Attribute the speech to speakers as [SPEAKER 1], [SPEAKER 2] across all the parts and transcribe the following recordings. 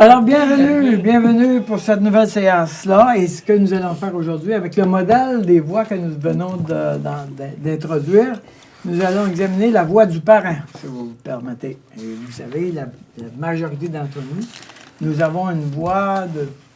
[SPEAKER 1] Alors, bienvenue pour cette nouvelle séance-là. Et ce que nous allons faire aujourd'hui, avec le modèle des voix que nous venons d'introduire, nous allons examiner la voix du parent, si vous me permettez. Et vous savez, la majorité d'entre nous avons une voix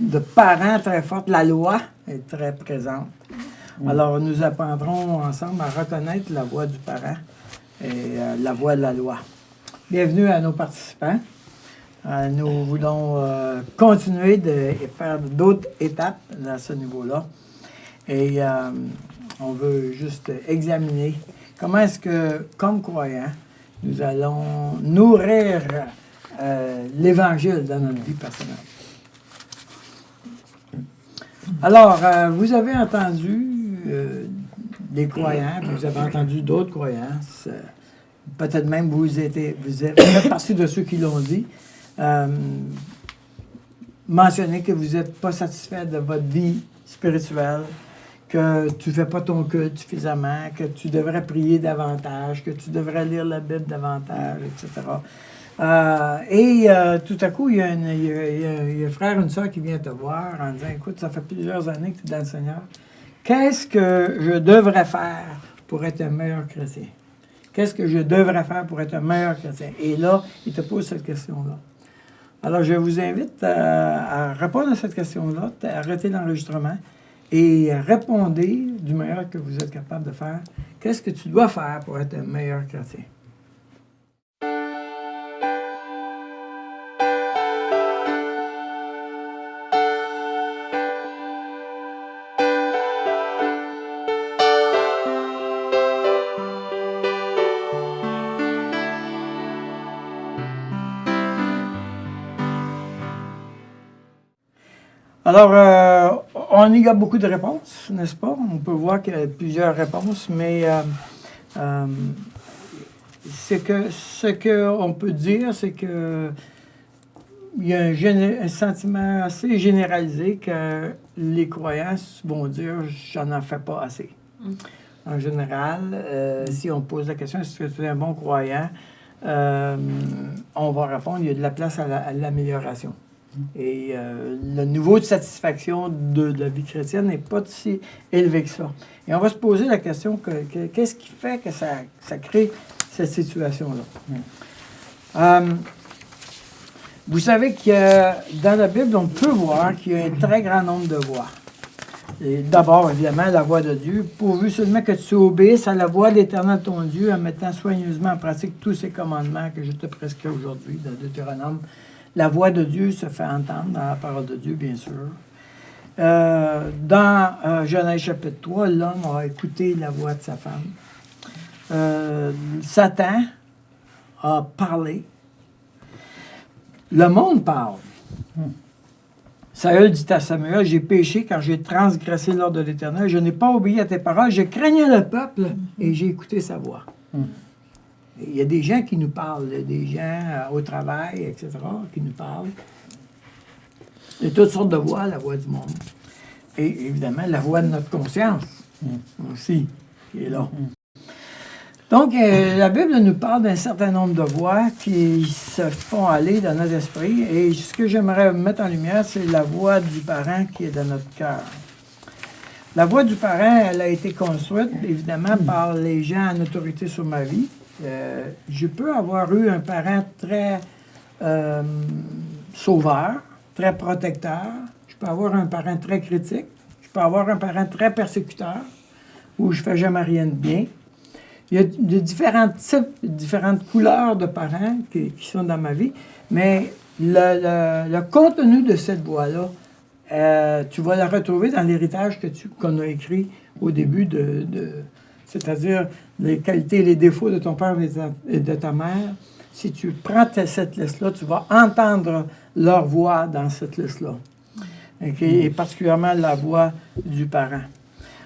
[SPEAKER 1] de parent très forte. La loi est très présente. Alors, nous apprendrons ensemble à reconnaître la voix du parent et la voix de la loi. Bienvenue à nos participants. Nous voulons continuer de faire d'autres étapes à ce niveau-là. Et on veut juste examiner comment est-ce que, comme croyants, nous allons nourrir l'Évangile dans notre vie personnelle. Alors, vous avez entendu des croyants, puis vous avez entendu d'autres croyants. Peut-être même vous êtes partie de ceux qui l'ont dit. Mentionner que vous n'êtes pas satisfait de votre vie spirituelle, que tu ne fais pas ton culte suffisamment, que tu devrais prier davantage, que tu devrais lire la Bible davantage, etc. Tout à coup, il y a un frère, une soeur qui vient te voir en disant, écoute, ça fait plusieurs années que tu es dans le Seigneur. Qu'est-ce que je devrais faire pour être un meilleur chrétien? Qu'est-ce que je devrais faire pour être un meilleur chrétien? Et là, il te pose cette question-là. Alors, je vous invite à répondre à cette question-là, arrêtez l'enregistrement et répondez du meilleur que vous êtes capable de faire. Qu'est-ce que tu dois faire pour être un meilleur chrétien? Alors, on y a beaucoup de réponses, n'est-ce pas? On peut voir qu'il y a plusieurs réponses, mais ce qu'on peut dire, c'est que il y a un sentiment assez généralisé que les croyants vont dire « j'en fais pas assez ». En général, si on pose la question « est-ce que tu es un bon croyant », on va répondre « il y a de la place à l'amélioration ». Et le niveau de satisfaction de la vie chrétienne n'est pas si élevé que ça. Et on va se poser la question, qu'est-ce qui fait que ça crée cette situation-là? Vous savez que dans la Bible, on peut voir qu'il y a un très grand nombre de voix. D'abord, évidemment, la voix de Dieu, pourvu seulement que tu obéisses à la voix de l'Éternel ton Dieu en mettant soigneusement en pratique tous ces commandements que je te prescris aujourd'hui dans Deutéronome. La voix de Dieu se fait entendre dans la parole de Dieu, bien sûr. Dans Genèse chapitre 3, l'homme a écouté la voix de sa femme. Satan a parlé. Le monde parle. Saül dit à Samuel, « J'ai péché car j'ai transgressé l'ordre de l'Éternel. Je n'ai pas obéi à tes paroles. Je craignais le peuple et j'ai écouté sa voix. » Il y a des gens qui nous parlent, des gens au travail, etc., qui nous parlent. Il y a toutes sortes de voix, la voix du monde. Et évidemment, la voix de notre conscience aussi, qui est là. Donc, la Bible nous parle d'un certain nombre de voix qui se font aller dans notre esprit. Et ce que j'aimerais mettre en lumière, c'est la voix du parent qui est dans notre cœur. La voix du parent, elle a été construite, évidemment, par les gens en autorité sur ma vie. Je peux avoir eu un parent très sauveur, très protecteur. Je peux avoir un parent très critique. Je peux avoir un parent très persécuteur, où je ne fais jamais rien de bien. Il y a de différents types, différentes couleurs de parents qui sont dans ma vie, mais le contenu de cette voix-là, tu vas la retrouver dans l'héritage qu'on a écrit au début c'est-à-dire les qualités et les défauts de ton père et de ta mère. Si tu prends cette liste-là, tu vas entendre leur voix dans cette liste-là. Okay? Et particulièrement la voix du parent.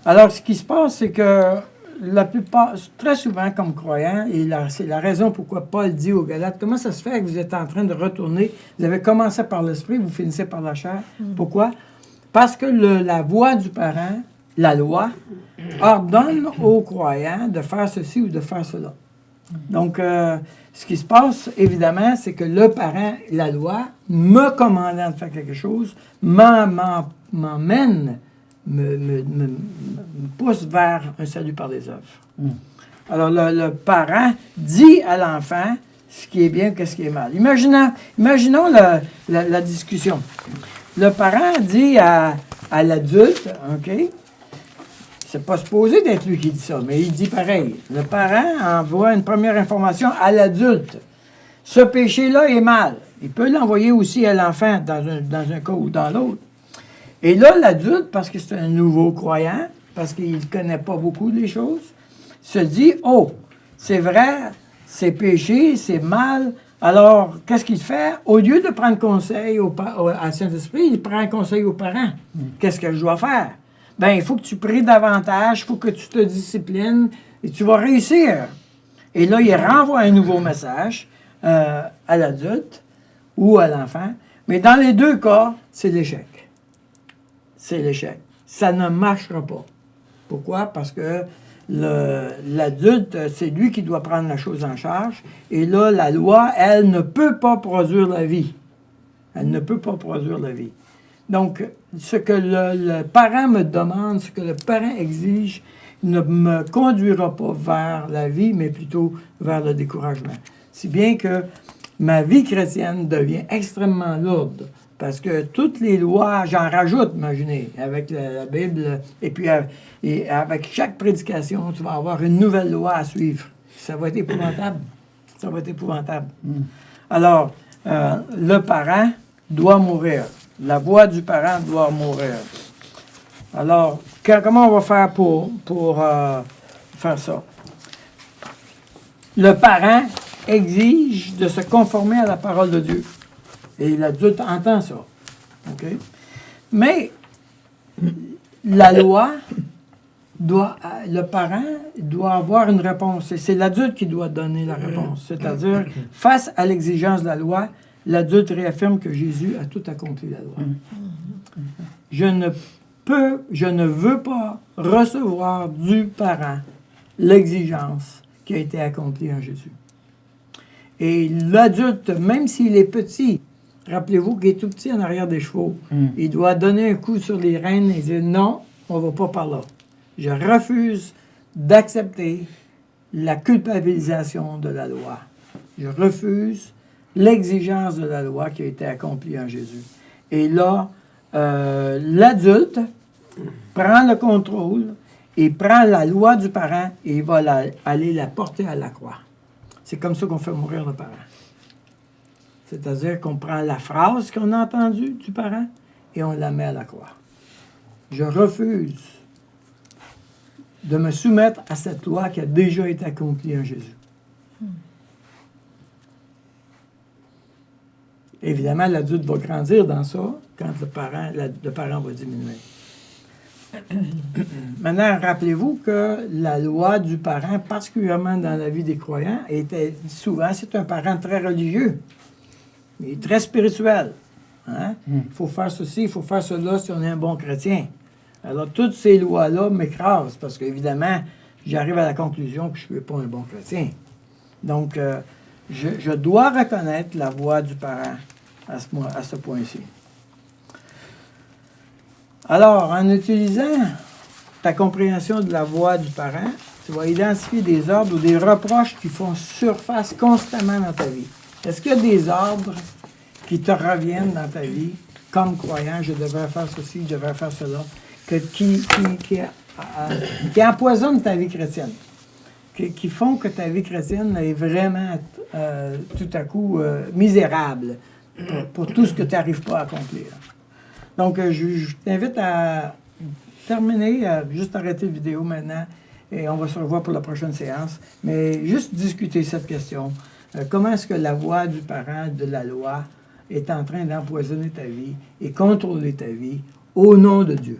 [SPEAKER 1] Alors, ce qui se passe, c'est que la plupart, très souvent comme croyants, et c'est la raison pourquoi Paul dit aux Galates, comment ça se fait que vous êtes en train de retourner, vous avez commencé par l'esprit, vous finissez par la chair. Pourquoi? Parce que la voix du parent, la loi, ordonne aux croyants de faire ceci ou de faire cela. Donc, ce qui se passe, évidemment, c'est que le parent, la loi, me commandant de faire quelque chose, m'emmène, me pousse vers un salut par les œuvres. Alors, le parent dit à l'enfant ce qui est bien et ce qui est mal. Imaginons la discussion. Le parent dit à l'adulte, OK, c'est pas supposé d'être lui qui dit ça, mais il dit pareil. Le parent envoie une première information à l'adulte. Ce péché-là est mal. Il peut l'envoyer aussi à l'enfant dans un cas ou dans l'autre. Et là, l'adulte, parce que c'est un nouveau croyant, parce qu'il ne connaît pas beaucoup les choses, se dit, oh, c'est vrai, c'est péché, c'est mal. Alors, qu'est-ce qu'il fait? Au lieu de prendre conseil à Saint-Esprit, il prend conseil aux parents. Qu'est-ce que je dois faire? Bien, il faut que tu pries davantage, il faut que tu te disciplines et tu vas réussir. Et là, il renvoie un nouveau message à l'adulte ou à l'enfant. Mais dans les deux cas, c'est l'échec. C'est l'échec. Ça ne marchera pas. Pourquoi? Parce que l'adulte, c'est lui qui doit prendre la chose en charge. Et là, la loi, elle ne peut pas produire la vie. Elle ne peut pas produire la vie. Donc, ce que le parent me demande, ce que le parent exige, ne me conduira pas vers la vie, mais plutôt vers le découragement. Si bien que ma vie chrétienne devient extrêmement lourde. Parce que toutes les lois, j'en rajoute, imaginez, avec la Bible, et puis et avec chaque prédication, tu vas avoir une nouvelle loi à suivre. Ça va être épouvantable. Ça va être épouvantable. Alors, le parent doit mourir. La voix du parent doit mourir. Alors, comment on va faire pour faire ça? Le parent exige de se conformer à la parole de Dieu. Et l'adulte entend ça. OK? Mais la loi, le parent doit avoir une réponse. Et c'est l'adulte qui doit donner la réponse. C'est-à-dire, face à l'exigence de la loi, l'adulte réaffirme que Jésus a tout accompli la loi. Je ne veux pas recevoir du parent l'exigence qui a été accomplie en Jésus. Et l'adulte, même s'il est petit, rappelez-vous qu'il est tout petit en arrière des chevaux, il doit donner un coup sur les rênes et dire non, on ne va pas par là. Je refuse d'accepter la culpabilisation de la loi. Je refuse l'exigence de la loi qui a été accomplie en Jésus. Et là, l'adulte prend le contrôle et prend la loi du parent et il va aller la porter à la croix. C'est comme ça qu'on fait mourir le parent. C'est-à-dire qu'on prend la phrase qu'on a entendue du parent et on la met à la croix. Je refuse de me soumettre à cette loi qui a déjà été accomplie en Jésus. Évidemment, l'adulte va grandir dans ça quand le parent va diminuer. Maintenant, rappelez-vous que la loi du parent, particulièrement dans la vie des croyants, était souvent, c'est un parent très religieux, mais très spirituel. Hein? Il faut faire ceci, il faut faire cela si on est un bon chrétien. Alors, toutes ces lois-là m'écrasent parce qu'évidemment, j'arrive à la conclusion que je ne suis pas un bon chrétien. Donc, je dois reconnaître la voix du parent à ce point-ci. Alors, en utilisant ta compréhension de la voix du parent, tu vas identifier des ordres ou des reproches qui font surface constamment dans ta vie. Est-ce qu'il y a des ordres qui te reviennent dans ta vie, comme croyant, je devrais faire ceci, je devrais faire cela, qui empoisonnent ta vie chrétienne, qui font que ta vie chrétienne est vraiment tout à coup misérable pour tout ce que tu n'arrives pas à accomplir. Donc, je t'invite à terminer, juste arrêter la vidéo maintenant, et on va se revoir pour la prochaine séance, mais juste discuter cette question. Comment est-ce que la voix du parent de la loi est en train d'empoisonner ta vie et contrôler ta vie au nom de Dieu?